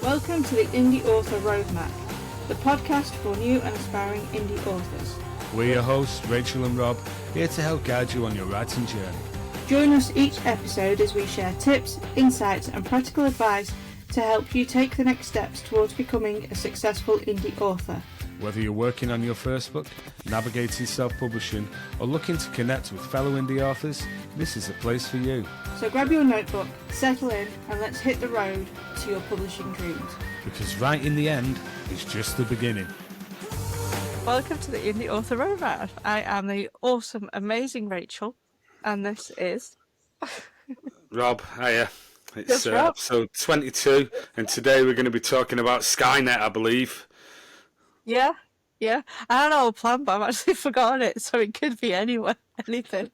Welcome to the Indie Author Roadmap, the podcast for new and aspiring indie authors. We're your hosts, Rachel and Rob, here to help guide you on your writing journey. Join us each episode as we share tips, insights and practical advice to help you take the next steps towards becoming a successful indie author. Whether you're working on your first book, navigating self-publishing, or looking to connect with fellow indie authors, this is the place for you. So grab your notebook, settle in, and let's hit the road to your publishing dreams. Because right in the end, it's just the beginning. Welcome to the Indie Author Roadmap. I am the awesome, amazing Rachel, and this is... Rob, hiya. It's episode 22, and today we're going to be talking about Skynet, I believe. Yeah. I don't know a plan, but I've actually forgotten it, so it could be anything.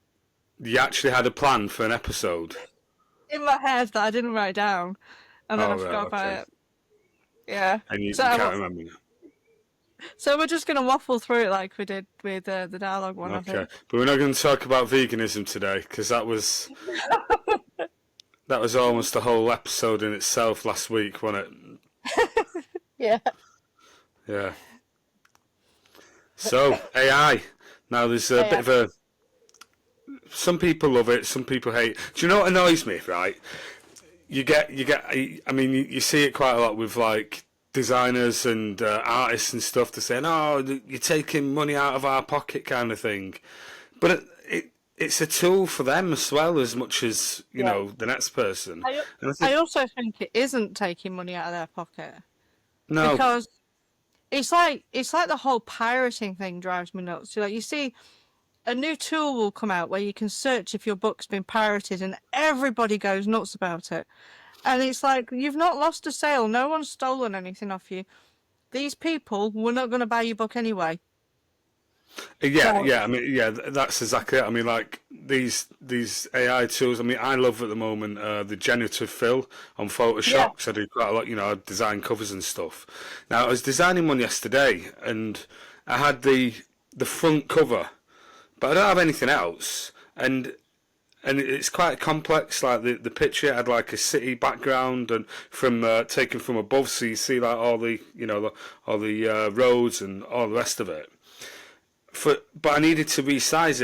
You actually had a plan for an episode? In my head that I didn't write down, and then I forgot about it. Yeah. And you can't remember now. So we're just going to waffle through it like we did with the dialogue one, I think. But we're not going to talk about veganism today, because that was almost a whole episode in itself last week, wasn't it? Yeah. So, AI. Now, there's a bit of a... Some people love it, some people hate. Do you know what annoys me, right? You see it quite a lot with, like, designers and artists and stuff. They're saying, oh, you're taking money out of our pocket kind of thing. But it's a tool for them as well, as much as, you know, the next person. I also think it isn't taking money out of their pocket. No. Because it's like the whole pirating thing drives me nuts. So, like, you see, a new tool will come out where you can search if your book's been pirated, and everybody goes nuts about it. And it's like, you've not lost a sale. No one's stolen anything off you. These people were not going to buy your book anyway. That's exactly it. I mean, like, these AI tools, I mean, I love at the moment the generative fill on Photoshop, because I do quite a lot, you know, I design covers and stuff. Now, I was designing one yesterday, and I had the front cover, but I don't have anything else, and it's quite complex. Like the picture had like a city background, and taken from above, so you see like all the roads and all the rest of it. But I needed to resize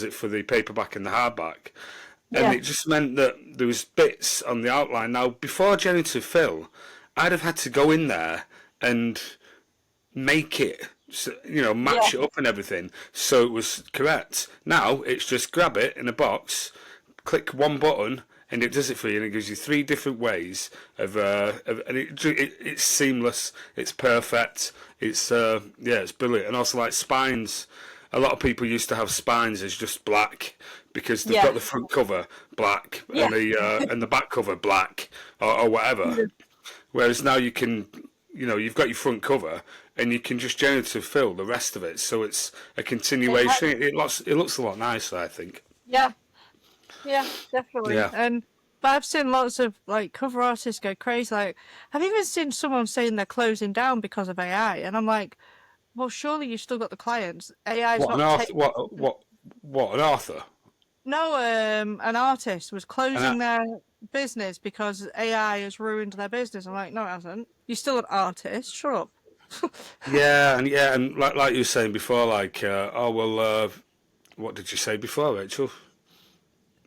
it for the paperback and the hardback, and it just meant that there was bits on the outline. Now, before generative fill, I'd have had to go in there and make it, match it up and everything, so it was correct. Now it's just grab it in a box, click one button, and it does it for you, and it gives you 3 different ways and it's seamless, it's perfect, it's brilliant. And also, like, spines, a lot of people used to have spines as just black because they've got the front cover black and the back cover black or whatever. Whereas now you can, you've got your front cover and you can just generative fill the rest of it, so it's a continuation. It looks a lot nicer, I think. Yeah, definitely. Yeah. But I've seen lots of, like, cover artists go crazy. Like, I've even seen someone saying they're closing down because of AI, and I'm like, well, surely you've still got the clients. AI's What, not an author? No, an artist was closing their business because AI has ruined their business. I'm like, no, it hasn't. You're still an artist. Shut up. and like you were saying before, like, what did you say before, Rachel?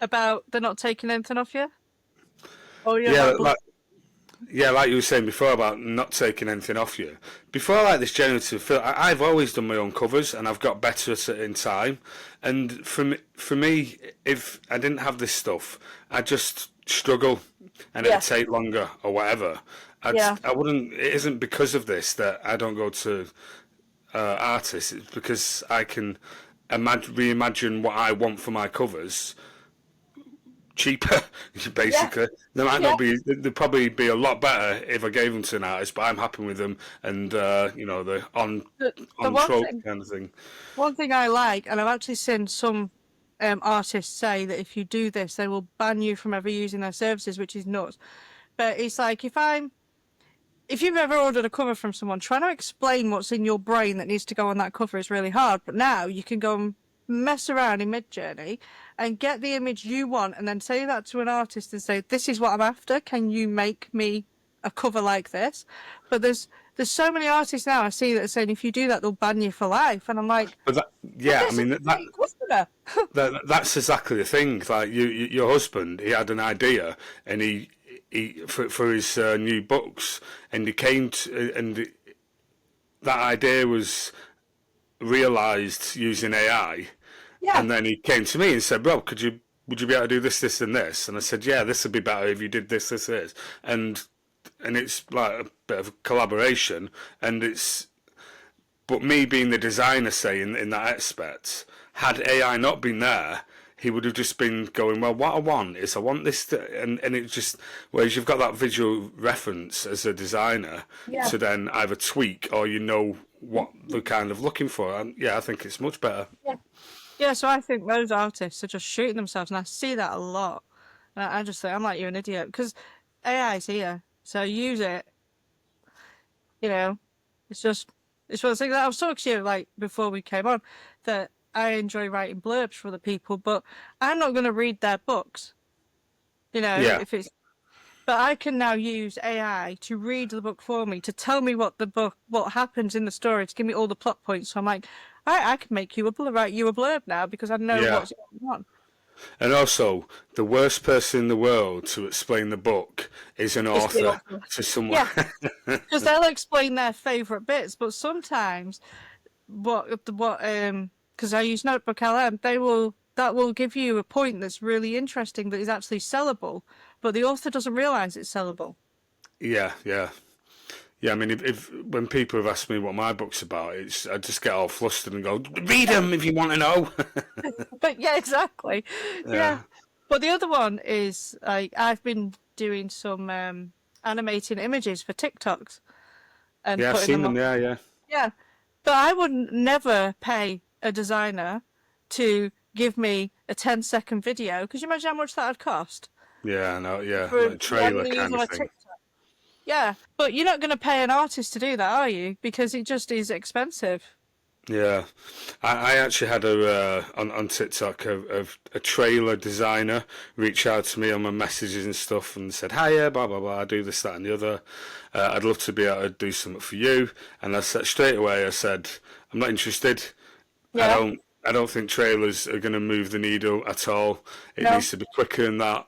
About they're not taking anything off you? Oh, like you were saying before about not taking anything off you. Before, like, this generative fill, I've always done my own covers, and I've got better at it in time. And for me, if I didn't have this stuff, I'd just struggle, and it'd take longer or whatever. I wouldn't. It isn't because of this that I don't go to artists. It's because I can reimagine what I want for my covers cheaper, basically. They might not be. They'd probably be a lot better if I gave them to an artist, but I'm happy with them, and the on trope kind of thing. One thing I like, and I've actually seen some artists say that if you do this, they will ban you from ever using their services, which is nuts. But it's like, if you've ever ordered a cover from someone, trying to explain what's in your brain that needs to go on that cover is really hard. But now you can go and mess around in Midjourney and get the image you want, and then say that to an artist and say, "This is what I'm after. Can you make me a cover like this?" But there's so many artists now I see that are saying if you do that, they'll ban you for life, and I'm like, But that, but yeah, I this is mean a great customer. that's exactly the thing. Like your husband, he had an idea, and he for his new books, and he came to, and that idea was realised using AI, Yeah, and then he came to me and said, "Rob, would you be able to do this, this, and this?" And I said, "Yeah, this would be better if you did this, this, and it's like a bit of a collaboration, and it's." But me being the designer, say in that aspect, had AI not been there, he would have just been going, well, what I want is I want this, and it just, whereas you've got that visual reference as a designer yeah. to then either tweak or what they're kind of looking for. And yeah, I think it's much better. Yeah, so I think those artists are just shooting themselves, and I see that a lot. And I just think, I'm like, you're an idiot, because AI's here, so use it. You know, it's just, it's one of the things that I was talking to you, like, before we came on, that I enjoy writing blurbs for other people, but I'm not going to read their books, Yeah, if it's, but I can now use AI to read the book for me, to tell me what happens in the story, to give me all the plot points. So I'm like, I can make you write you a blurb now because I know yeah. what's going on. And also, the worst person in the world to explain the book is an It's the author author. to someone. Yeah, because they'll explain their favourite bits, but sometimes because I use Notebook LM, that will give you a point that's really interesting that is actually sellable, but the author doesn't realise it's sellable. Yeah, yeah. Yeah, I mean, if when people have asked me what my book's about, I just get all flustered and go, read them if you want to know. But yeah, exactly. Yeah. Yeah, But the other one is like I've been doing some animating images for TikToks and yeah, I've putting seen them them. on. Yeah, yeah, Yeah. But I would never pay a designer to give me a 10-second video, because you imagine how much that would cost yeah. I know. Yeah, for like a them trailer to use kind on of a thing. TikTok. Yeah, but you're not going to pay an artist to do that, are you? Because it just is expensive. Yeah, I actually had on TikTok a trailer designer reach out to me on my messages and stuff and said, "Hiya, blah blah blah. I do this, that, and the other. I'd love to be able to do something for you." And I said straight away, I said, "I'm not interested. I Yeah. don't I don't think trailers are going to move the needle at all. It No. needs to be quicker than that."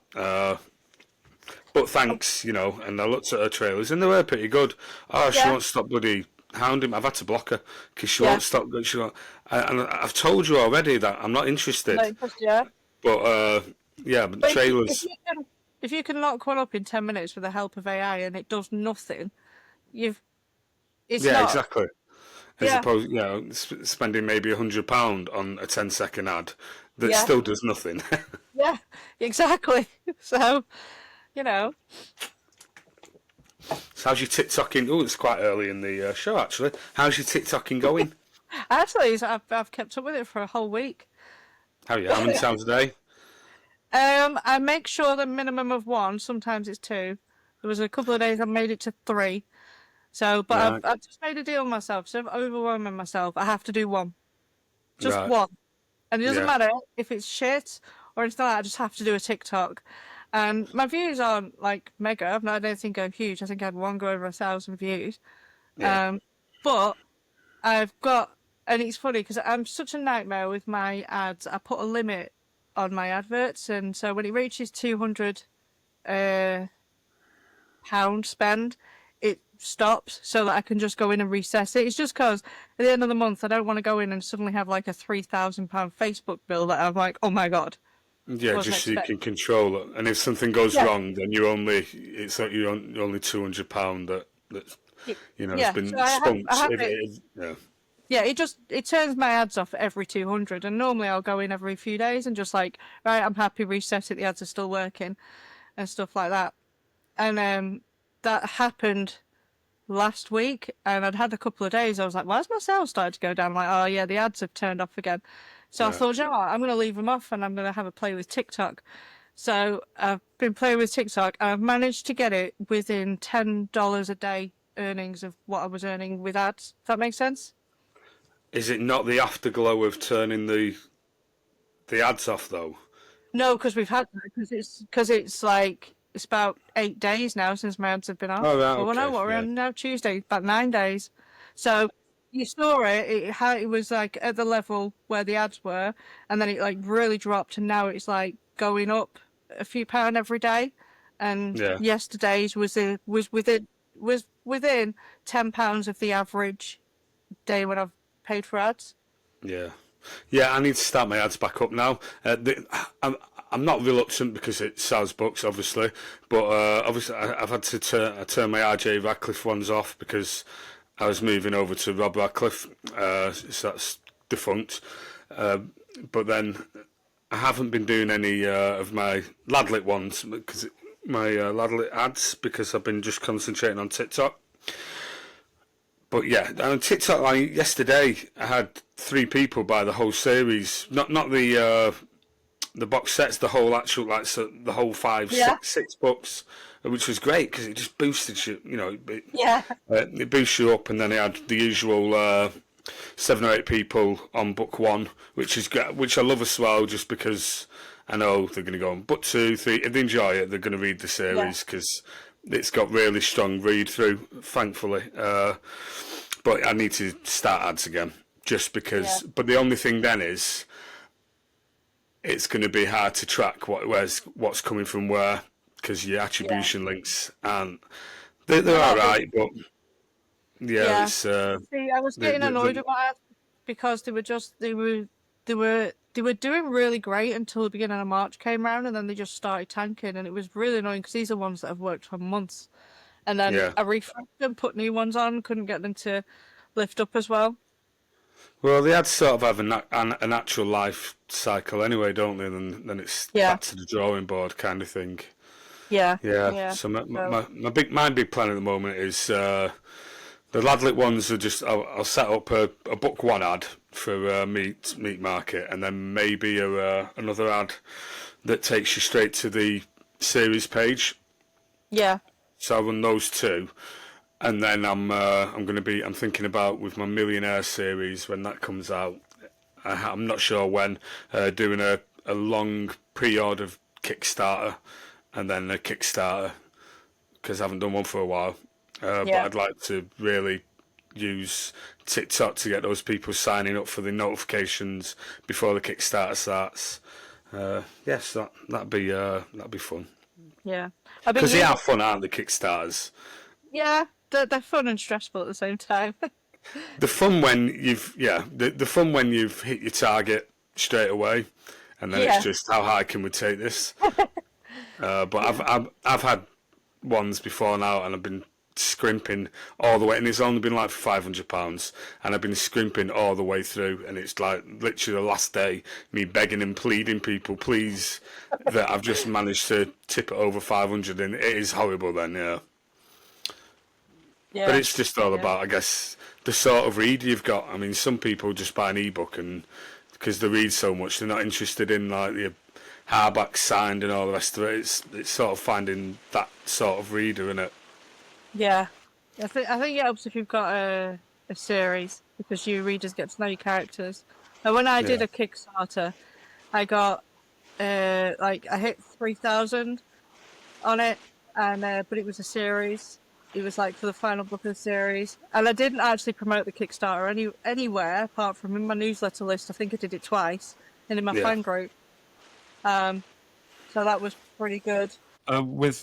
But thanks, and I looked at her trailers and they were pretty good. Oh, she Yeah. won't stop bloody hounding. I've had to block her because she Yeah. won't stop. She won't, and I've told you already that I'm not No, interested. yeah. But yeah, but But if trailers. if you can lock one up in 10 minutes with the help of AI and it does nothing, you've it's Yeah, not. exactly. As Yeah. opposed, spending maybe £100 on a 10-second ad that Yeah. still does nothing. Yeah. Exactly. So, you know. So how's your TikToking? Oh, it's quite early in the show actually. How's your TikToking going? Actually, I've kept up with it for a whole week. How are you? How many times a day? I make sure the minimum of one. Sometimes it's two. There was a couple of days I made it to three. So, but Right, I've just made a deal with myself. So, I'm overwhelming myself. I have to do one, just right, one, and it doesn't yeah, matter if it's shit or anything like that. I just have to do a TikTok. And my views aren't like mega. I've not had anything go huge. I think I had one go over 1,000 views. yeah. Um, but I've got, and it's funny because I'm such a nightmare with my ads. I put a limit on my adverts, and so when it reaches 200 pound spend, it stops so that I can just go in and recess it. It's just because at the end of the month, I don't want to go in and suddenly have like a £3,000 Facebook bill that I'm like, oh my God, Yeah, wasn't just so you can expecting. control it. And if something goes Yeah, wrong, then it's like you're only £200 that has yeah. So been I spunked. have If it it. is, yeah, Yeah, it turns my ads off every 200, and normally I'll go in every few days and just like, right, I'm happy, reset it, the ads are still working, and stuff like that. And that happened last week, and I'd had a couple of days. I was like, why's my sales started to go down? I'm like, oh yeah, the ads have turned off again. So I yeah. thought, you know what, I'm going to leave them off and I'm going to have a play with TikTok. So I've been playing with TikTok, and I've managed to get it within $10 a day earnings of what I was earning with ads. If that makes sense? Is it not the afterglow of turning the the ads off though? No, because we've had that, because it's like it's about 8 days now since my ads have been off. Oh right, Well, no, okay, what we're yeah, on now, Tuesday, about 9 days. So you saw how it was like at the level where the ads were, and then it like really dropped, and now it's like going up a few pound every day. And yeah, yesterday's was within £10 of the average day when I've paid for ads. yeah. Yeah, I need to start my ads back up now. I'm not reluctant because it sells books, obviously, but obviously I've had to turn my RJ Radcliffe ones off because I was moving over to Rob Radcliffe, so that's defunct. But then I haven't been doing any of my Ladlit ones because my Ladlit ads because I've been just concentrating on TikTok. But yeah, on TikTok, like yesterday, I had 3 people buy the whole series, not the box sets, the whole actual the whole five, Yeah. six books, which was great because it just boosted you. Yeah. It boosts you up, and then it had the usual 7 or 8 people on book 1, which I love as well, just because I know they're going to go on book 2, 3. If they enjoy it, they're going to read the series because it's got really strong read through, thankfully. But I need to start ads again, just because. Yeah. But the only thing then is, it's going to be hard to track what's coming from where, because your attribution links aren't. They're all right, but yeah, Yeah. it's See, I was getting annoyed at my ads because they were doing really great until the beginning of March came around, and then they just started tanking, and it was really annoying because these are ones that have worked for months. And then yeah. I refreshed them, put new ones on, couldn't get them to lift up as well. Well, they had sort of have a natural life cycle anyway, don't they? Then it's Yeah. back to the drawing board kind of thing. Yeah. Yeah. Yeah. So So my big plan at the moment is the Ladlit ones are just I'll set up a book 1 ad for meat market, and then maybe another ad that takes you straight to the series page. yeah. So I'll run those 2, and then I'm thinking about with my Millionaire series when that comes out. I'm not sure when, doing a long pre-order Kickstarter and then a Kickstarter because I haven't done one for a while. But Yeah. I'd like to really use TikTok to get those people signing up for the notifications before the Kickstarter starts. Yes, that'd be fun Yeah. I mean, because they are fun, aren't they? Kickstarters. yeah, they're fun and stressful at the same time. The fun when the fun when you've hit your target straight away, and then Yeah. it's just how high can we take this? But I've had ones before now, and I've been scrimping all the way, and it's only been like £500, and I've been scrimping all the way through, and it's like literally the last day, me begging and pleading people, please, that I've just managed to tip it over 500, and it is horrible then, yeah. Yeah. But it's just all Yeah. about, I guess, the sort of read you've got. I mean, some people just buy an ebook, and because they read so much, they're not interested in like the hardback signed and all the rest of it. It's sort of finding that sort of reader, isn't it? Yeah. I think it helps if you've got a series because your readers get to know your characters. And when I did Yeah. a Kickstarter, I got I hit 3,000 on it, and but it was a series. It was like for the final book of the series, and I didn't actually promote the Kickstarter anywhere apart from in my newsletter list. I think I did it twice, and in my Yeah. fan group. So that was pretty good. With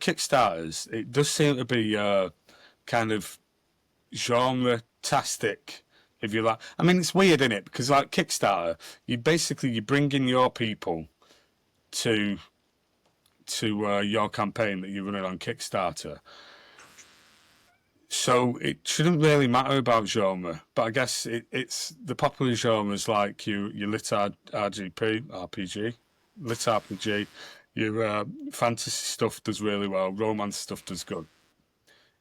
Kickstarters, it does seem to be kind of genre-tastic, if you like. I mean, it's weird, isn't it? Because like Kickstarter, you bring in your people to your campaign that you're running on Kickstarter. So it shouldn't really matter about genre, but I guess it's the popular genres like your lit RPG, lit RPG, your fantasy stuff does really well, romance stuff does good.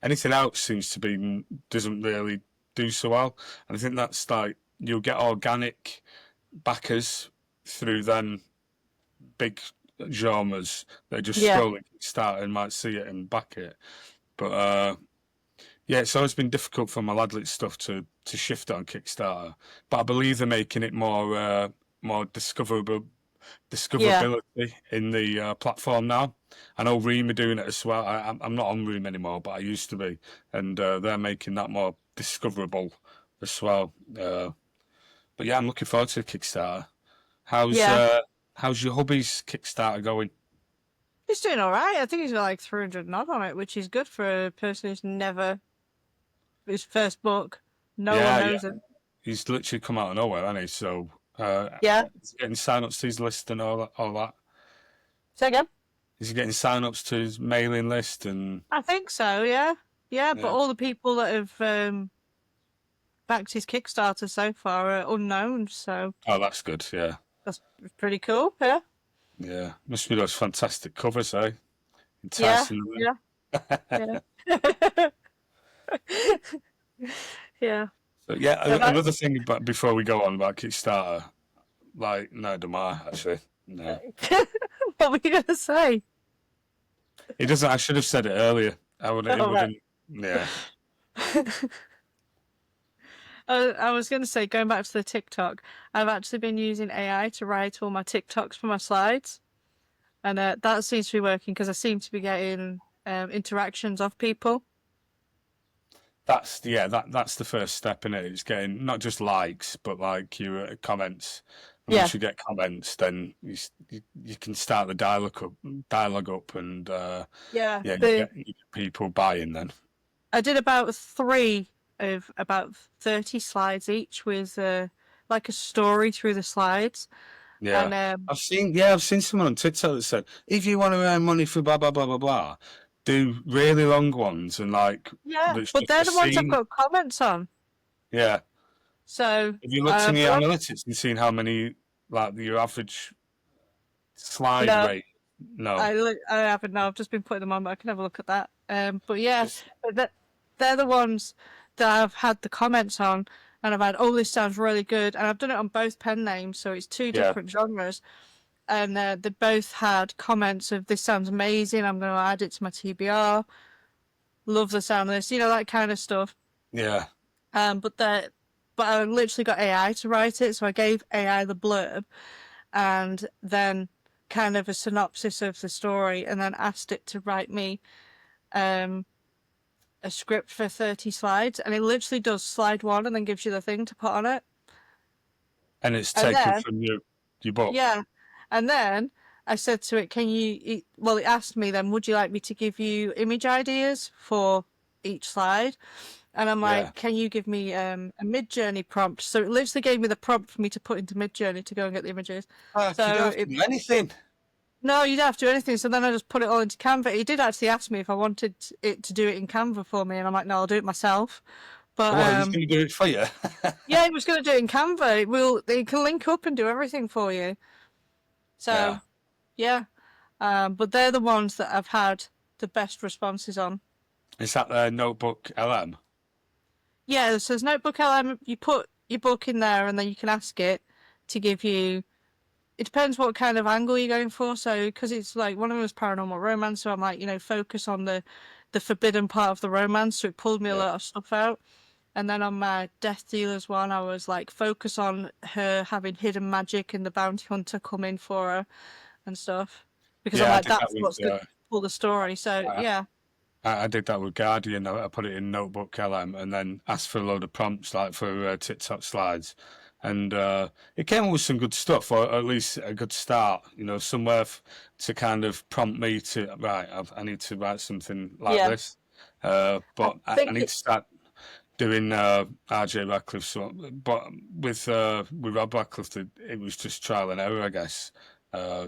Anything else seems to be doesn't really do so well, and I think that's like you'll get organic backers through then big genres. They just Yeah. scroll at Kickstarter and might see it and back it, but. Yeah, it's always been difficult for my Ladlit stuff to shift it on Kickstarter, but I believe they're making it more more Yeah. discoverability in the platform now. I know Ream are doing it as well. I'm not on Ream anymore, but I used to be, and they're making that more discoverable as well. But yeah, I'm looking forward to the Kickstarter. How's Yeah. uh, how's your hubby's Kickstarter going? He's doing all right. I think he's got like 300 and odd on it, which is good for a person who's never his first book. No one Yeah, yeah. knows him. He's literally come out of nowhere, hasn't he? So Yeah. he's getting sign-ups to his list and all that. Say again. Is he getting sign-ups to his mailing list and I think so. Yeah. Yeah. But yeah. all the people that have backed his Kickstarter so far are unknown. So Oh, that's good. Yeah, that's pretty cool. Yeah. yeah. Must be those fantastic covers, eh? Yeah. Enticing. Yeah. Yeah. Yeah. So yeah, So that, another thing about before we go on about Kickstarter, like no, do I actually no. what were you gonna say? It doesn't. I should have said it earlier. I would. It Oh, right. wouldn't. Yeah. I was going to say, going back to the TikTok, I've actually been using AI to write all my TikToks for my slides, and that seems to be working because I seem to be getting interactions of people. That's that's the first step in it. It's getting not just likes, but like your comments. And Yeah, once you get comments, then you can start the dialogue up, and yeah. yeah, you get people buying then. I did about 3 of about 30 slides each with like a story through the slides, Yeah, and I've seen someone on TikTok that said if you want to earn money for blah blah blah blah blah, do really long ones and like yeah, that's but just they're a the ones I've scene. got comments on. Yeah. So, Have you looked in your but analytics and seen how many like your average slide no, rate? No. I haven't. No, I've just been putting them on, but I can have a look at that. But yeah, Just they're the ones that I've had the comments on, and I've had, oh, this sounds really good, and I've done it on both pen names, so it's 2 yeah, different genres, and they both had comments of this sounds amazing. I'm going to add it to my TBR. Love the sound of this, that kind of stuff. yeah, But I literally got AI to write it, so I gave AI the blurb, and then kind of a synopsis of the story, and then asked it to write me um a script for 30 slides, and it literally does slide 1 and then gives you the thing to put on it. and it's And taken then, from your book. yeah, and then I said to it, it asked me then, would you like me to give you image ideas for each slide? And I'm Yeah. like, can you give me a Mid-Journey prompt? So it literally gave me the prompt for me to put into Mid-Journey to go and get the images. You So don't have to do anything. no, you don't have to do anything. So then I just put it all into Canva. He did actually ask me if I wanted it to do it in Canva for me, and I'm like, no, I'll do it myself. But Well, he's going to do it for you. yeah, he was going to do it in Canva. It can link up and do everything for you. Yeah. So yeah, but they're the ones that I've had the best responses on. Is that the Notebook LM? Yeah, so there's Notebook LM. You put your book in there, and then you can ask it to give you. It depends what kind of angle you're going for. So, because it's like one of them was paranormal romance, so I'm like, focus on the forbidden part of the romance. So it pulled me a Yeah. lot of stuff out. And then on my Death Dealers one, I was like, focus on her having hidden magic and the bounty hunter coming for her and stuff. Because I'm Yeah, I like, did that that's what's with going to pull the story. So uh, yeah, I did that with Guardian. I put it in Notebook LM and then asked for a load of prompts like for TikTok slides. And it came up with some good stuff, or at least a good start, somewhere to kind of prompt me to, right, I need to write something like yeah. this. I But I think need it, to start doing RJ Radcliffe. So, but with Rob Radcliffe, it was just trial and error, I guess.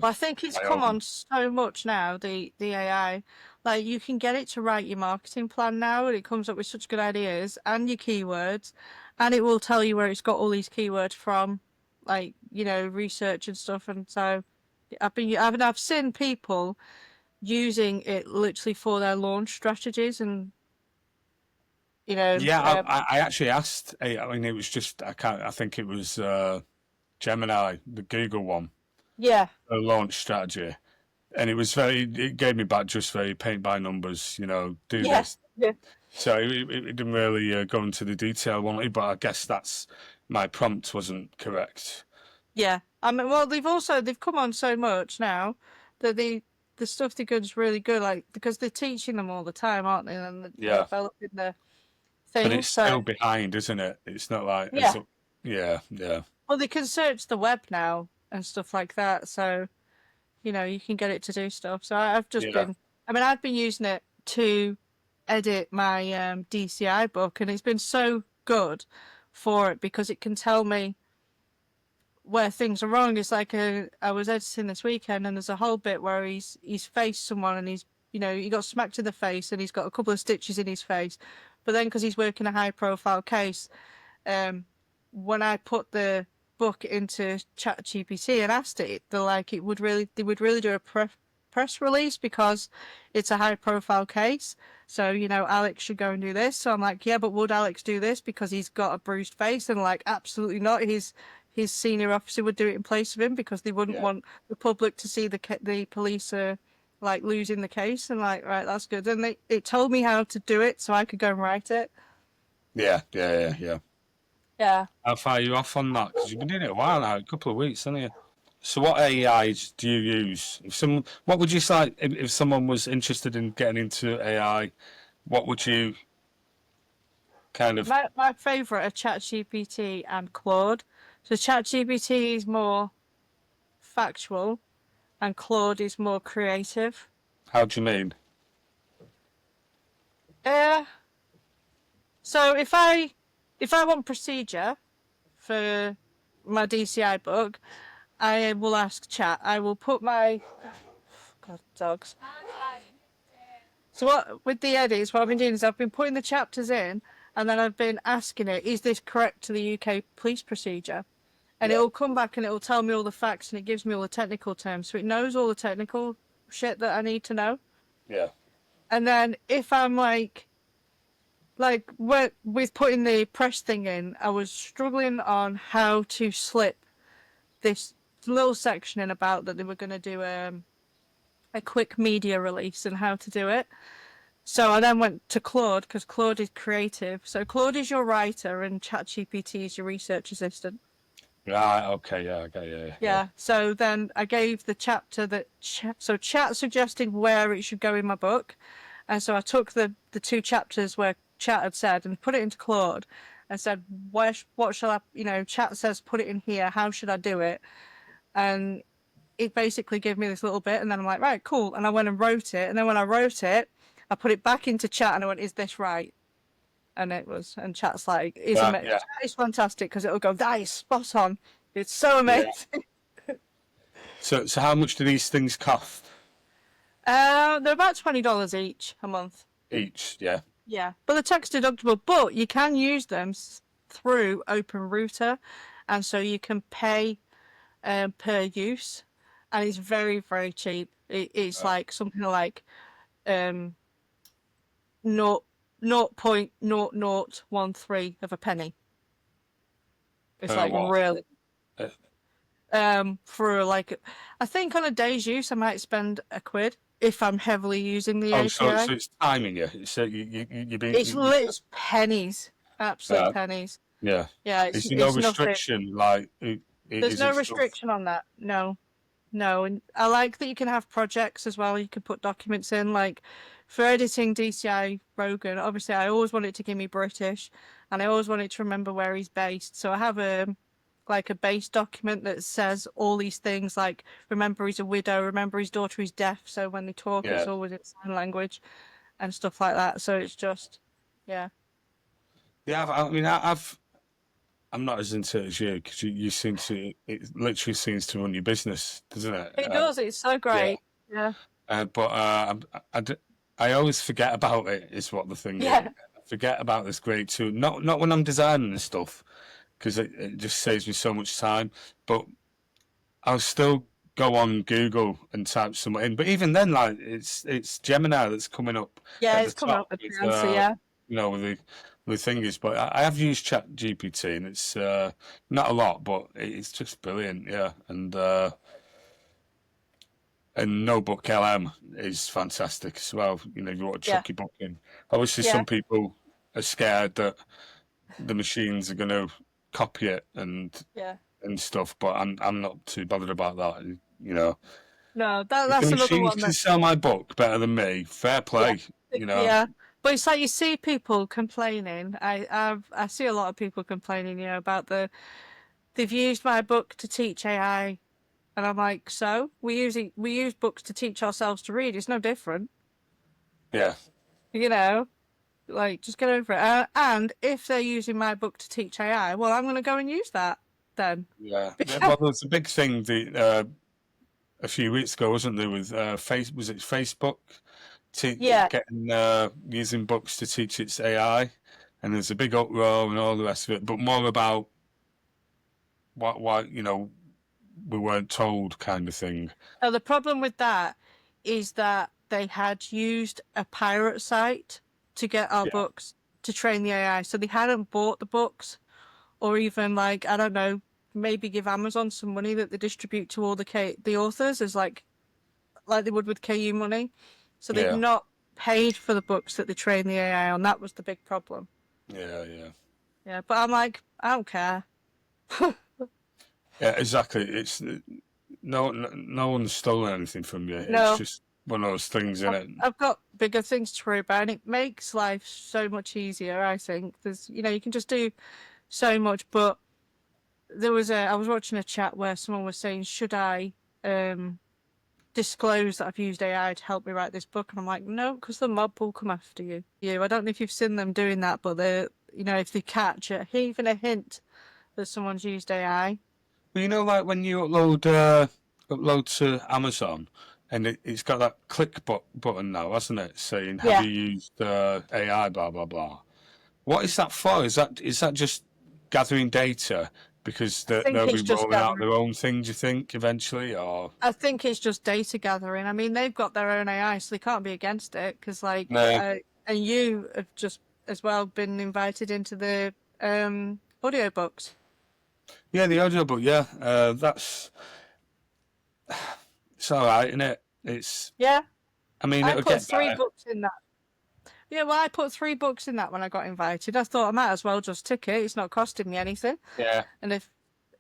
I think it's My come own. on so much now, the AI. Like you can get it to write your marketing plan now, and it comes up with such good ideas and your keywords, and it will tell you where it's got all these keywords from, like, research and stuff. And so I've seen people using it literally for their launch strategies, and you know, Yeah, um, I actually asked. I mean, it was just I can't. I think it was Gemini, the Google one, yeah, the launch strategy, and it was very. It gave me back just very paint by numbers. Do yeah, this. yeah, So it didn't really go into the detail I wanted, but I guess that's my prompt wasn't correct. Yeah. I mean, well, they've come on so much now that the stuff they're good is really good. Like because they're teaching them all the time, aren't they? And they're Yeah, developing the but things. it's So still behind, isn't it? It's not like yeah. yeah, yeah, Well, they can search the web now and stuff like that. So you can get it to do stuff. So I've just yeah, been. I mean, I've been using it to edit my DCI book, and it's been so good for it because it can tell me where things are wrong. It's like I was editing this weekend, and there's a whole bit where he's faced someone, and he got smacked in the face, and he's got a couple of stitches in his face. But then, because he's working a high profile case, um, when I put the book into ChatGPT and asked it, they would really do a press release because it's a high profile case. So, Alex should go and do this. So I'm like, yeah, but would Alex do this because he's got a bruised face? And like, absolutely not. His senior officer would do it in place of him because they wouldn't yeah, want the public to see the police are like losing the case. And like, right, that's good. And it told me how to do it so I could go and write it. yeah, yeah, yeah, yeah. Yeah. How far are you off on that? Because you've been doing it a while now, a couple of weeks, haven't you? So, what AIs do you use? What would you say if someone was interested in getting into AI? What would you kind of? My favorite are ChatGPT and Claude. So ChatGPT is more factual and Claude is more creative. How do you mean? Uh, so if I want procedure for my DCI book, I will ask Chat. I will put my God dogs. So what with the edits, what I've been doing is I've been putting the chapters in, and then I've been asking it, is this correct to the UK police procedure? And Yeah, it'll come back and it'll tell me all the facts and it gives me all the technical terms. So it knows all the technical shit that I need to know. yeah. And then if I'm with putting the press thing in, I was struggling on how to slip this little section in about that they were going to do a quick media release and how to do it. So I then went to Claude because Claude is creative. So Claude is your writer and ChatGPT is your research assistant. Right. Okay. Yeah. Okay. Yeah. Yeah. Yeah. So then I gave the chapter so Chat suggested where it should go in my book, and so I took the two chapters where Chat had said and put it into Claude, and said what shall I Chat says put it in here. How should I do it? And it basically gave me this little bit, and then I'm like, right, cool. And I went and wrote it, and then when I wrote it, I put it back into Chat, and I went, is this right? And it was, and Chat's like, Right. Yeah. Chat is fantastic because it'll go, that is spot on. It's so Yeah. amazing. So how much do these things cost They're about $20 each a month. each? Yeah. Yeah, but they're tax deductible. But you can use them through Open Router, and so you can pay per use, and it's very very cheap. It's Right. like something like um 0.0013 of a penny. It's like What? really Uh, for like I think on a day's use I might spend £1 if I'm heavily using the oh, so API. it's timing you. So you've been. It's pennies, absolute pennies. Yeah. Yeah, Is there no it's nothing. restriction? Like, There's is no it stuff? restriction on that. No, no, and I like that you can have projects as well. You can put documents in, like for editing DCI Rogan. Obviously, I always want it to give me British, and I always want it to remember where he's based. So I have a base document that says all these things, like remember he's a widow, remember his daughter is deaf. So when they talk, it's Yeah. always in sign language and stuff like that. So it's just, yeah, Yeah. I mean, I'm not as into it as you because you seem to. It literally seems to run your business, doesn't it? it does. It's so Yeah. great. Yeah, But I always forget about it. Is what the thing is. yeah, I forget about this great tool. Not when I'm designing and stuff because it just saves me so much time. But I'll still go on Google and type something in. But even then, like it's Gemini that's coming up yeah. at the It's coming top up with with the answer. Yeah. with the thingies. But I have used Chat GPT and it's not a lot, but it's just brilliant. Yeah, and Notebook LM is fantastic as well. You know, you want to Yeah. chuck your book in. Obviously, Yeah. some people are scared that the machines are going to copy it and Yeah. and stuff, but I'm not too bothered about that. You know, No, if the that's another machines one can that, sell my book better than me, fair yeah, play. You know, yeah. But it's like you see people complaining. I see a lot of people complaining, about they've used my book to teach AI, and I'm like, so we use books to teach ourselves to read. It's no different, yeah, you know. Like, just get over it. And if they're using my book to teach AI, well, I'm going to go and use that then. yeah. Because Well, there's a big thing a few weeks ago, wasn't there, with was it Facebook yeah, getting using books to teach its AI, and there's a big uproar and all the rest of it, but more about what we weren't told kind of thing. now, the problem with that is that they had used a pirate site to get our Yeah, books to train the AI. So they hadn't bought the books, or even, like, I don't know, maybe give Amazon some money that they distribute to all the authors as like they would with KU money. So they've yeah, not paid for the books that they train the AI on. That was the big problem. yeah. Yeah, but I'm like, I don't care. Yeah, exactly. It's no one's stolen anything from you. It's No, just one of those things, isn't it? I've got bigger things to worry about, and it makes life so much easier. I think you can just do so much. But I was watching a chat where someone was saying, should I disclose that I've used AI to help me write this book? And I'm like, no, because the mob will come after you. I don't know if you've seen them doing that, but if they catch it, even a hint that someone's used AI. Well, like when you upload to Amazon, and it's got that click button now, hasn't it? Saying, "Have Yeah, you used AI?" Blah blah blah. What is that for? Is that just gathering data because I think they'll be it's just rolling out gathering. their own thing? Do you think eventually, or I think it's just data gathering. I mean, they've got their own AI, so they can't be against it. Because, like, no? and you have just as well been invited into the audiobooks. Yeah, the audiobook. Yeah, it's all right, isn't it? It's. Yeah, I mean, I it'll put get three better. books in that. Yeah, well, I put three books in that when I got invited. I thought I might as well just tick it. It's not costing me anything. Yeah.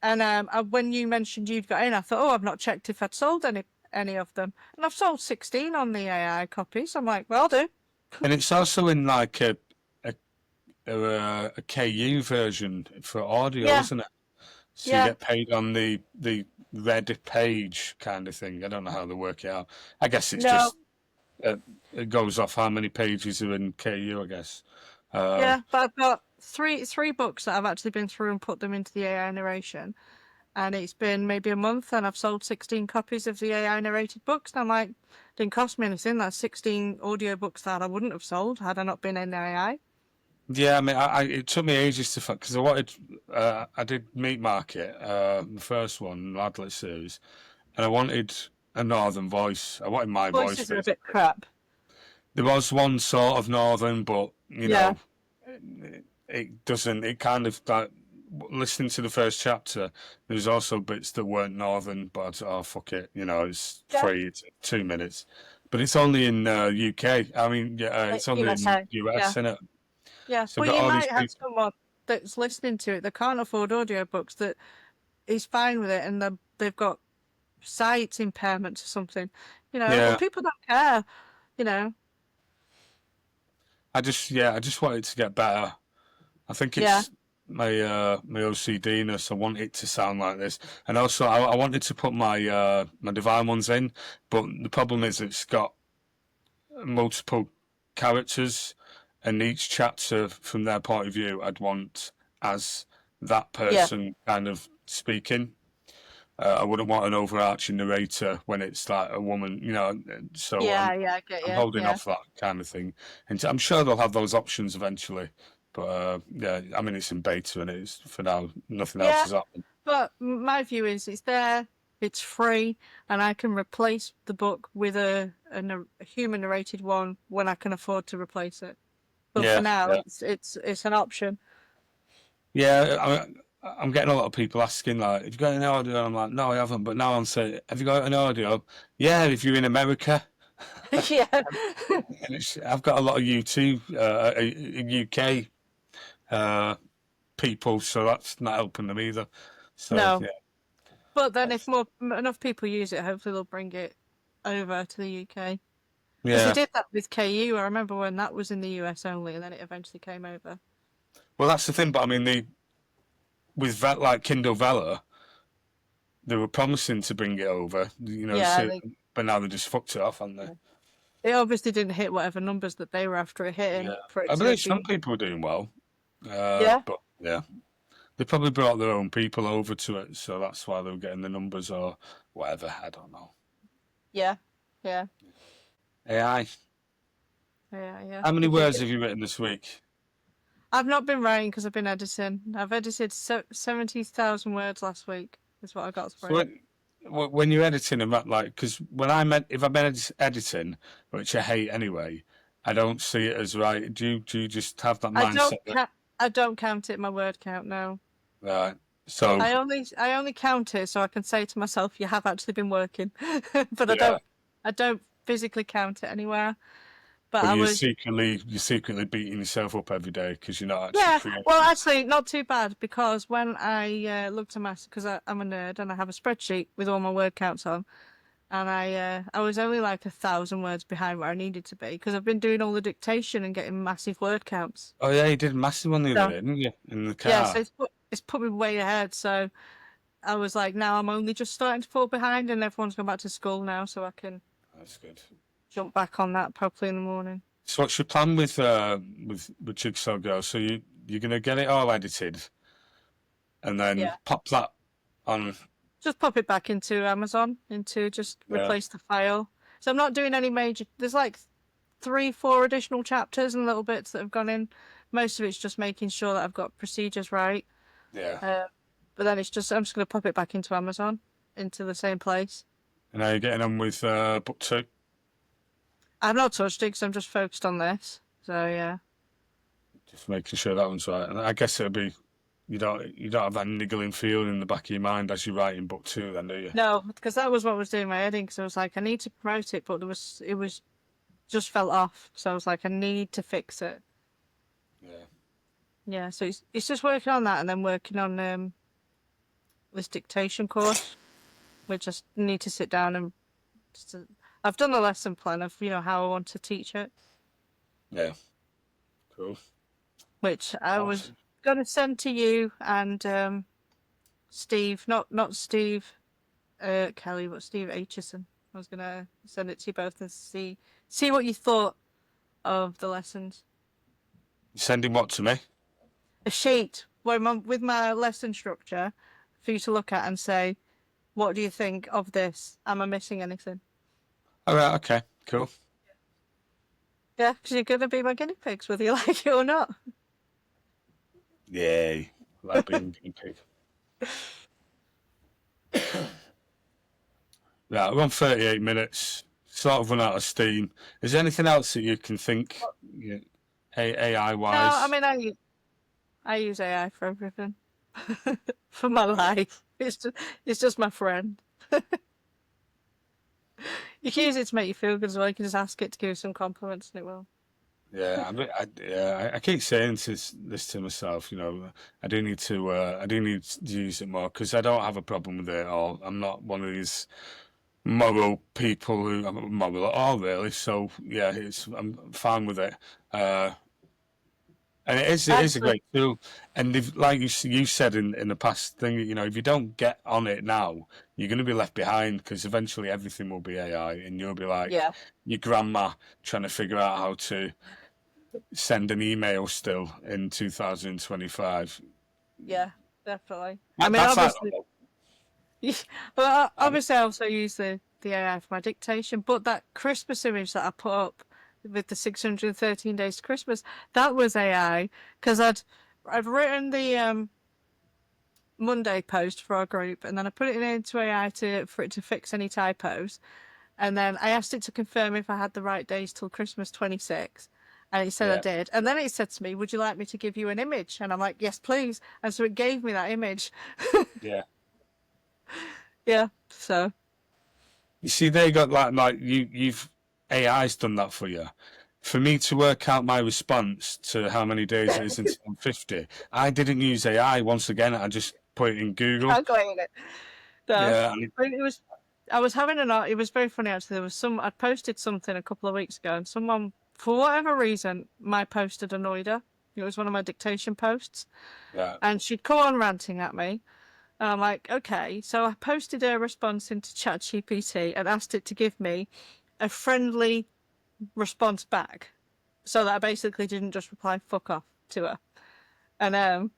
And when you mentioned you'd got in, I thought, oh, I've not checked if I'd sold any of them, and I've sold 16 on the AI copies. I'm like, well, I'll do. And it's also in like a, a KU version for audio, Yeah, isn't it? So you yeah. get paid on the read page kind of thing. I don't know how they work it out. I guess it's No, just uh, it goes off how many pages are in KU, I guess. Um, yeah, but I've got three books that I've actually been through and put them into the AI narration, and it's been maybe a month, and I've sold 16 copies of the AI narrated books. And I'm like, didn't cost me anything. That's 16 audio books that I wouldn't have sold had I not been in AI. yeah, I mean, it took me ages to because I did Meat Market, the first one, Ladlet series, and I wanted a northern voice. I wanted my voice, Voices are a bit basically. crap. There was one sort of northern, but Yeah, it doesn't. It kind of like listening to the first chapter. There was also bits that weren't northern, but I thought, oh fuck it, it's yeah, free. It's 2 minutes, but it's only in UK. I mean, yeah, it's only in USA. US, Yeah, isn't it? yeah. So I've But got you all these might have people. someone that's listening to it that can't afford audiobooks that is fine with it, and they've got sight impairments or something, but Yeah, people don't care, you know. I just want it to get better. I think Yeah, it's my OCD-ness. I want it to sound like this, and also I wanted to put my divine ones in, but the problem is it's got multiple characters, and each chapter from their point of view, I'd want as that yeah, person kind of speaking. I wouldn't want an overarching narrator when it's like a woman, So yeah, I get I'm you. holding Yeah, off that kind of thing, and I'm sure they'll have those options eventually. But yeah, I mean it's in beta and it's for now nothing else yeah. has happened. But my view is it's there, it's free, and I can replace the book with a human narrated one when I can afford to replace it. But for Yeah, now, yeah, it's an option. yeah. I'm getting a lot of people asking like, "Have you got an audio?" And I'm like, "No, I haven't." But now I'm saying, "Have you got an audio?" Yeah, if you're in America. Yeah, And I've got a lot of YouTube, UK uh, people, so that's not helping them either. So No. yeah, But then if enough people use it, hopefully they'll bring it over to the UK. Because they yeah. did that with KU. I remember when that was in the US only, and then it eventually came over. Well, that's the thing. But I mean, like Kindle Vella, they were promising to bring it over. Yeah, But now they just fucked it off, haven't they? it obviously didn't hit whatever numbers that they were after it Yeah. hitting for it I to believe some be. people are doing well. Yeah, But yeah, they probably brought their own people over to it, so that's why they were getting the numbers or whatever. I don't know. yeah, yeah, AI. yeah. How many You could words get... have you written this week? I've not been writing because I've been editing. I've edited 70,000 words last week. Is what I got So through. when you're editing and that, like, because if I'm editing, which I hate anyway, I don't see it as right. Do you just have that I mindset don't that ca- I don't count it in my word count. No, right? So I only count it so I can say to myself, "You have actually been working," but yeah, I don't physically count it anywhere. But but I you're was secretly beating yourself up every day because you're not actually Yeah, creating. well, actually, not too bad because when I looked at my, because I'm a nerd and I have a spreadsheet with all my word counts on, and I was only like 1,000 words behind where I needed to be because I've been doing all the dictation and getting massive word counts. Oh yeah, you did a massive one the other So day, didn't you? In the yeah, car. so it's put me way ahead. So I was like, now I'm only just starting to fall behind, and everyone's gone back to school now, so I can That's good. jump back on that properly in the morning. So what's your plan with Jigsaw Girl? So you're gonna get it all edited and then Yeah. pop that on. Just pop it back into Amazon, into just Yeah, replace the file. So I'm not doing any major. There's like 3, 4 additional chapters and little bits that have gone in. Most of it's just making sure that I've got procedures right. yeah. Uh, but then I'm just going to pop it back into Amazon, into the same place. And how you getting on with book 2? I've not touched it because I'm just focused on this. So yeah. Just making sure that one's right. And I guess it'll be you don't have that niggling feeling in the back of your mind as you're writing book 2, then, do you? No, because that was what was doing my editing. Because I was like, I need to promote it, but it was just fell off. So I was like, I need to fix it. Yeah. Yeah. So it's just working on that and then working on this dictation course, which I need to sit down and I've done the lesson plan of how I want to teach it, Yeah. Cool. which I was Awesome. gonna send to you and Steve, not Steve Kelly, but Steve Aitchison. I was gonna send it to you both and see what you thought of the lessons. You sending what to me? A sheet with my lesson structure for you to look at and say, what do you think of this? Am I missing anything? All right. Okay. Cool. Yeah, because you're gonna be my guinea pigs, whether you like it or not. Yay. Like being a guinea pig. Right, we're on 38 minutes. Sort of run out of steam. Is there anything else that you can think, AI No, wise? I mean I use AI for everything. For my life. It's just my friend. You can use it to make you feel good as well. You can just ask it to give you some compliments and it will. Yeah, I keep saying this to myself. I do need to use it more because I don't have a problem with it at all. I'm not one of these moral people who I'm not moral at all, really. So yeah, I'm fine with it. And it is a Actually, great tool. And like you said in the past thing, if you don't get on it now, you're going to be left behind because eventually everything will be AI, and you'll be like yeah, your grandma trying to figure out how to send an email still in 2025. yeah, definitely. I mean, That's like, obviously, well, obviously, I also use the AI for my dictation. But that Christmas image that I put up with the 613 days to Christmas, that was AI because I'd written the Monday post for our group, and then I put it into AI for it to fix any typos, and then I asked it to confirm if I had the right days till Christmas 26. And it said I yeah, did. And then it said to me, would you like me to give you an image? And I'm like, yes, please. And so it gave me that image. yeah. Yeah. So, You see, they got you've AI's done that for you. For me to work out my response to how many days it is until I'm 50, I didn't use AI. Once again, I just put it in Google. Can't go in it. No. Yeah, But it was. I was having an art. It was very funny actually. There was some. I posted something a couple of weeks ago, and someone, for whatever reason, my post had annoyed her. It was one of my dictation posts, yeah. and she'd come on ranting at me. And I'm like, okay. So I posted a response into ChatGPT and asked it to give me a friendly response back, so that I basically didn't just reply "fuck off" to her. And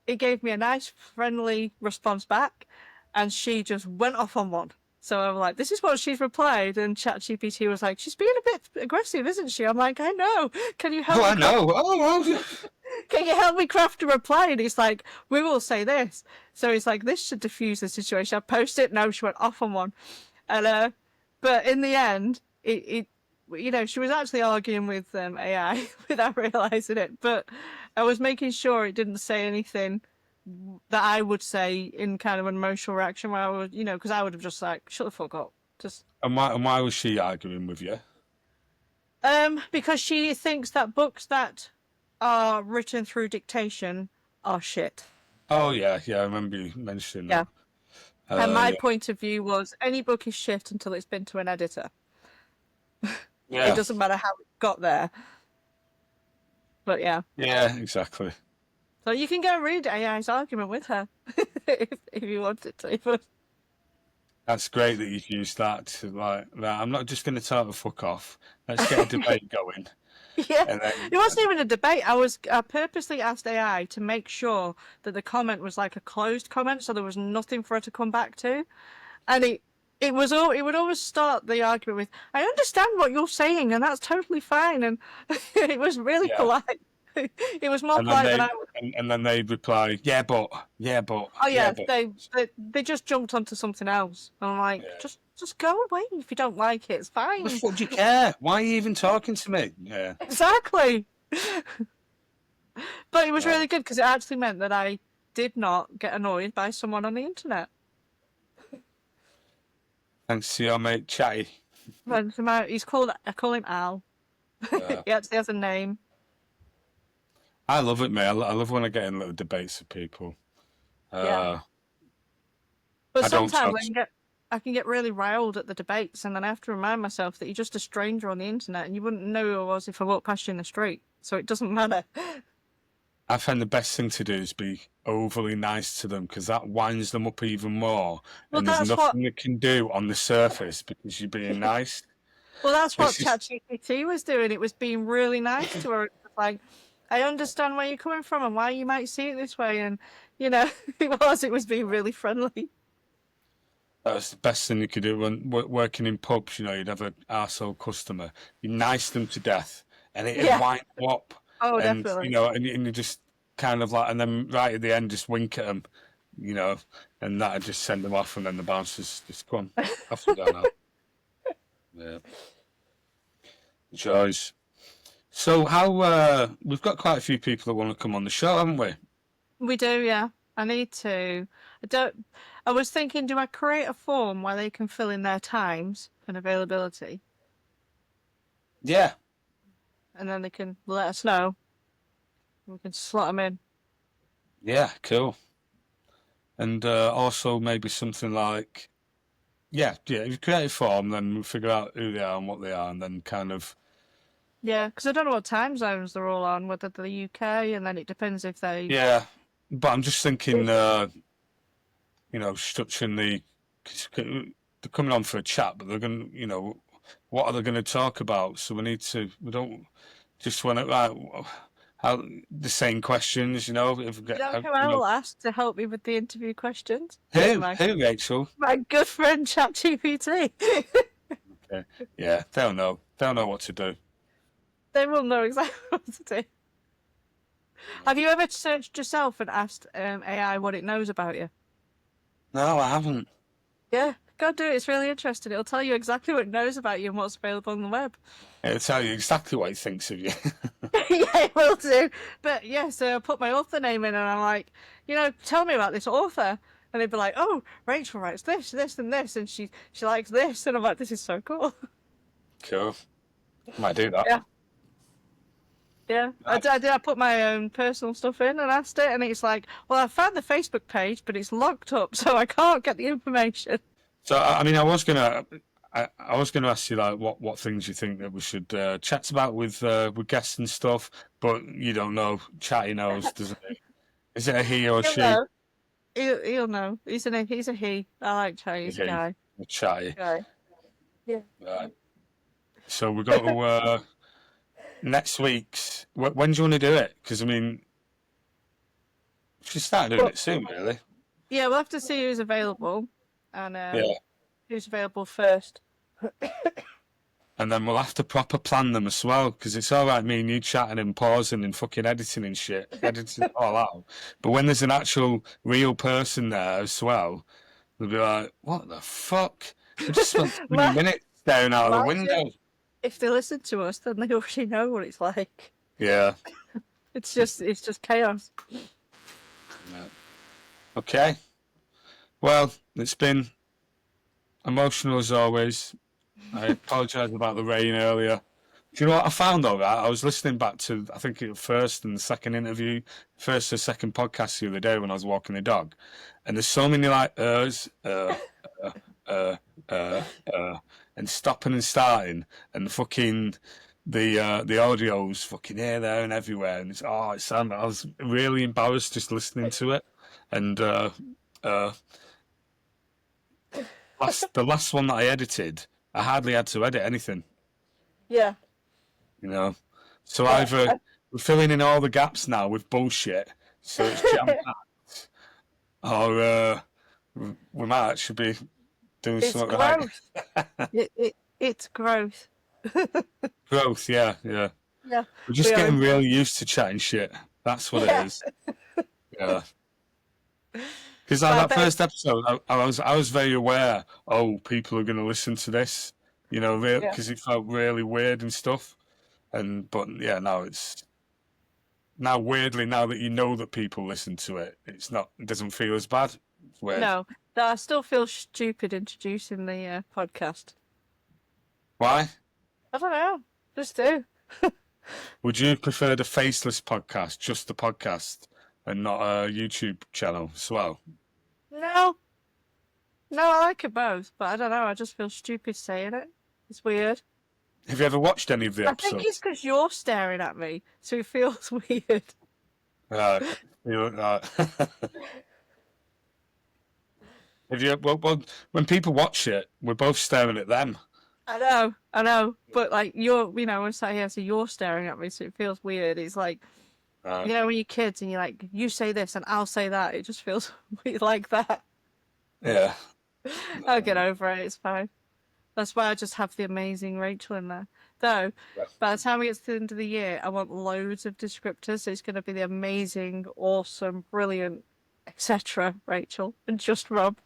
it gave me a nice friendly response back, and she just went off on one. So I'm like, this is what she's replied, and ChatGPT was like, she's being a bit aggressive, isn't she? I'm like, I know. Can you help? Oh, I know. Oh, Can you help me craft a reply? And he's like, we will say this. So he's like, this should diffuse the situation. I posted it. No, she went off on one, and but in the end, it you know, she was actually arguing with AI without realizing it. But I was making sure it didn't say anything that I would say in kind of an emotional reaction where I would, you know, because I would have just like, shut the fuck up. Just and why was she arguing with you? because she thinks that books that are written through dictation are shit. Oh yeah, I remember you mentioning Yeah. that. And my Yeah. point of view was any book is shit until it's been to an editor. Yeah. It doesn't matter how it got there. But yeah. Yeah, exactly. So you can go and read AI's argument with her if you wanted to. But That's great that you've used that to like that. I'm not just going to tell her to fuck off. Let's get a debate going. yeah, And then, it wasn't even a debate. I purposely asked AI to make sure that the comment was like a closed comment, so there was nothing for her to come back to. And it would always start the argument with, "I understand what you're saying, and that's totally fine." And it was really Yeah. polite. It was more and polite then than they I would. and then they reply, yeah, but Oh yeah, but. they just jumped onto something else. And I'm like, Yeah. just go away if you don't like it. It's fine. What the fuck do you care? Why are you even talking to me? Yeah. Exactly. But it was Yeah. really good because it actually meant that I did not get annoyed by someone on the internet. Thanks to your mate Chatty. I call him Al. Yeah. He actually has a name. I love it, mate. I love when I get in little debates with people. Yeah. But I don't sometimes touch- I can get really riled at the debates, and then I have to remind myself that you're just a stranger on the internet, and you wouldn't know who I was if I walked past you in the street. So it doesn't matter. I find the best thing to do is be overly nice to them because that winds them up even more. Well, And there's that's nothing they can do on the surface because you're being nice. Well, that's what This is- ChatGPT was doing. It was being really nice to her. It was like, I understand where you're coming from and why you might see it this way. And, you know, it was being really friendly. That's the best thing you could do when working in pubs. You know, you'd have an arsehole customer. You nice them to death, and it'd Yeah. wind them up. Oh, And definitely. you know, and you just kind of like, and then right at the end, just wink at them. You know, and that'd just send them off, and then the bouncers just come on, off you go now. Yeah. Joys. So how we've got quite a few people that want to come on the show, haven't we? We do, yeah. I need to. I was thinking, do I create a form where they can fill in their times and availability, Yeah. and then they can let us know? We can slot them in. Yeah, cool. And also maybe something like, yeah, you create a form, then we figure out who they are and what they are, and then kind of, Yeah, because I don't know what time zones they're all on, whether they're the UK, and then it depends if they. yeah. But I'm just thinking, you know, structuring the, 'cause they're coming on for a chat, but they're going to, you know, what are they going to talk about? So we don't just want to, how the same questions, you know. If we You get, know who you I know, will ask to help me with the interview questions? who, My Rachel? good friend ChatGPT. Yeah, they'll know. They'll know what to do. They will know exactly what to do. Have you ever searched yourself and asked AI what it knows about you? No, I haven't. Yeah, go do it. It's really interesting. It'll tell you exactly what it knows about you and what's available on the web. It'll tell you exactly what it thinks of you. Yeah, it will do. But yeah, so I put my author name in and I'm like, you know, tell me about this author. And they'd be like, oh, Rachel writes this, this, and this, and she likes this. And I'm like, this is so cool. Cool. Might do that. Yeah. Yeah, I did. I put my own personal stuff in and asked it, and it's like, well, I found the Facebook page, but it's locked up, so I can't get the information. So, I mean, I was gonna ask you like what things you think that we should chat about with guests and stuff, but you don't know. Chatty knows, doesn't he? Is it a he or He'll she? know. He'll know. He's a he. I like Chatty. He's a He. guy. A chatty. Guy. Yeah. Right. So we got to next week's. When do you want to do it? Because I mean, we should start doing it soon, really. Yeah, we'll have to see who's available, and Yeah. who's available first. And then we'll have to proper plan them as well, because it's all right me and you chatting and pausing and fucking editing and shit, editing it all out. But when there's an actual real person there as well, they'll be like, "What the fuck? We just spent 20 minutes staring out of the window." If they listen to us, then they already know what it's like. Yeah. It's just chaos. Yeah. Okay. Well, it's been emotional as always. I apologise about the rain earlier. Do you know what I found though? Right? I was listening back to, I think, the first and the second interview, first or second podcast the other day when I was walking the dog, and there's so many like and stopping and starting, and fucking the audio's fucking here, there, and everywhere, and it sounded. I was really embarrassed just listening to it, and the last one that I edited, I hardly had to edit anything. Yeah. You know, so either we're filling in all the gaps now with bullshit, so it's jam-packed, or we might actually be doing It's something right. growth. It's growth. Growth, yeah. Yeah. We're just getting really used to chatting shit. That's what it is. Yeah. Because that first episode, I was very aware. Oh, people are going to listen to this, you know, because it felt really weird and stuff. But yeah, now weirdly, now that you know that people listen to it, it doesn't feel as bad. It's weird. No, I still feel stupid introducing the podcast. Why? I don't know. Just do. Would you prefer the faceless podcast, just the podcast, and not a YouTube channel as well? No, I like it both, but I don't know. I just feel stupid saying it. It's weird. Have you ever watched any of the episodes? I think it's because you're staring at me, so it feels weird. Right. If you when people watch it, we're both staring at them. I know, but like we're sat here, so you're staring at me, so it feels weird. It's like, when you're kids and you're like, you say this and I'll say that, it just feels weird like that. Yeah. I'll get over it. It's fine. That's why I just have the amazing Rachel in there. Though, by the time we get to the end of the year, I want loads of descriptors. So it's going to be the amazing, awesome, brilliant, etc. Rachel, and just Rob.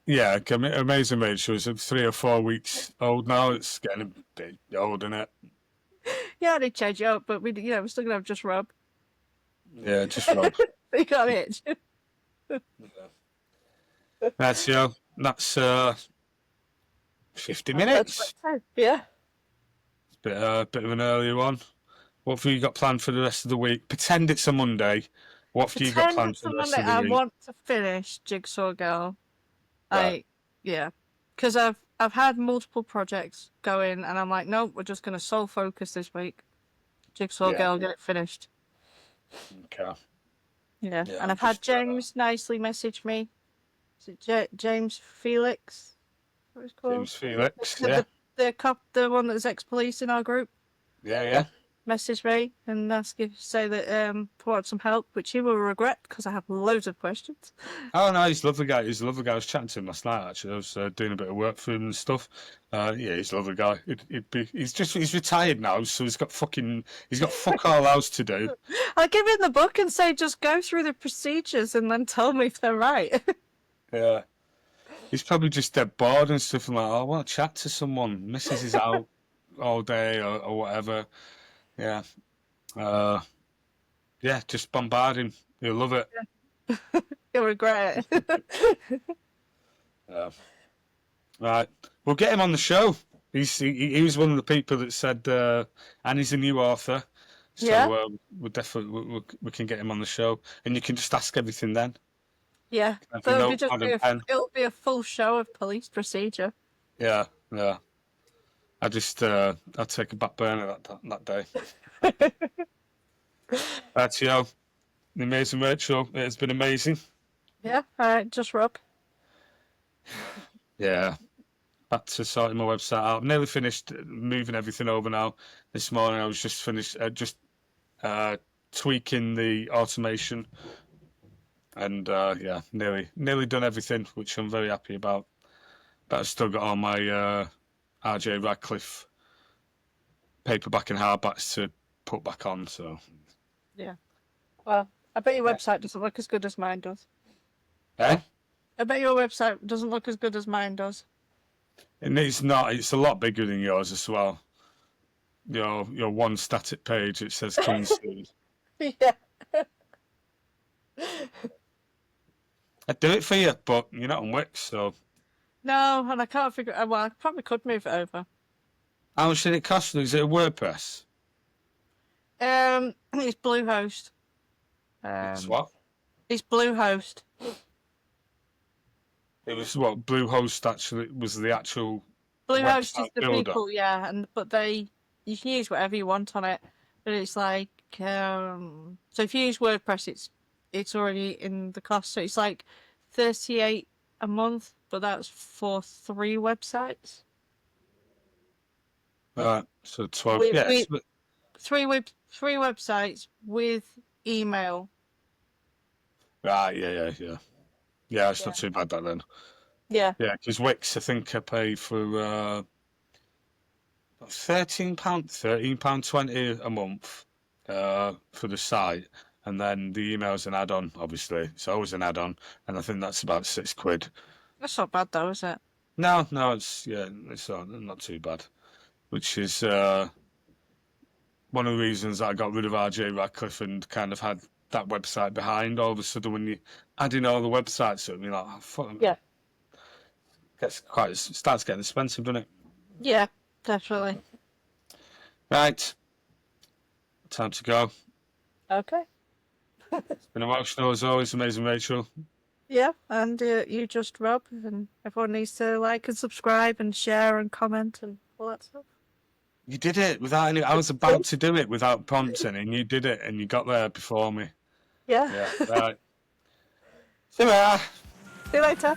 Yeah, Amazing Rachel is 3 or 4 weeks old now. It's getting a bit old, isn't it? Yeah, they change it up, but we're still going to have just Rob. Yeah, just Rob. You got it. That's 50 minutes. Yeah. It's a bit of an earlier one. What have you got planned for the rest of the week? Pretend it's a Monday. What have you got planned for the rest of the week? I want to finish Jigsaw Girl. Right. Because I've had multiple projects going, and I'm like, nope, we're just going to sole focus this week. Jigsaw Girl, get it finished. Okay. Yeah, and I've had James nicely message me. Is it James Felix? What it's called? James Felix, the cop, the one that's ex-police in our group. Yeah. Message me and say that want some help, which he will regret because I have loads of questions. Oh no, he's a lovely guy. He's a lovely guy. I was chatting to him last night. Actually, I was doing a bit of work for him and stuff. He's a lovely guy. He's retired now, so he's got fuck all else to do. I'll give him the book and say just go through the procedures and then tell me if they're right. Yeah, he's probably just dead bored and stuff. And like, I want to chat to someone. Mrs. is out all day or whatever. Yeah. Just bombard him. He'll love it. You'll regret it. Yeah. Right. We'll get him on the show. He was one of the people that said, and he's a new author. Yeah. So we'll definitely we can get him on the show, and you can just ask everything then. Yeah. Have So your it'll just notepad be and pen. it'll be a full show of police procedure. Yeah, yeah. I just I'd take a back burner that day. That's yo, the amazing Rachel. It's been amazing. Yeah. All right. Just Rob. Yeah. Back to sorting my website out. I've nearly finished moving everything over now. This morning I was just finished tweaking the automation, and yeah, nearly done everything, which I'm very happy about. But I've still got all my RJ Radcliffe paperback and hardbacks to put back on. So Yeah. Well, I bet your website doesn't look as good as mine does. eh? I bet your website doesn't look as good as mine does. And it's not. It's a lot bigger than yours as well. Your one static page. It says coming soon. Yeah. I'd do it for you, but you're not on Wix, so No, and I can't figure. Well, I probably could move it over. how much did it cost? Is it a WordPress? It's Bluehost. It's what? It's Bluehost. It was what Bluehost actually was the actual Bluehost website is the builder. people, yeah, but you can use whatever you want on it. But it's like so if you use WordPress, it's already in the cost. So it's like 38 a month, but that's for 3 websites. Right, so 12. We- Yeah, we- Three websites with email. right. Yeah. It's not Yeah. too bad that then. Yeah. Yeah, because Wix, I think I pay for £13.20 a month for the site, and then the email's an add-on. Obviously, it's always an add-on, and I think that's about £6. That's not bad though, is it? No, it's not too bad. Which is one of the reasons I got rid of RJ Radcliffe and kind of had that website behind. All of a sudden, when you add in all the websites, you're like, oh, fuck. Yeah. It starts getting expensive, doesn't it? Yeah, definitely. Right. Time to go. Okay. It's been emotional as always, amazing Rachel. Yeah, and you just Rob, and everyone needs to like and subscribe and share and comment and all that stuff. You did it without any. I was about to do it without prompting, and you did it, and you got there before me. Yeah. Yeah, right. See you later. See you later.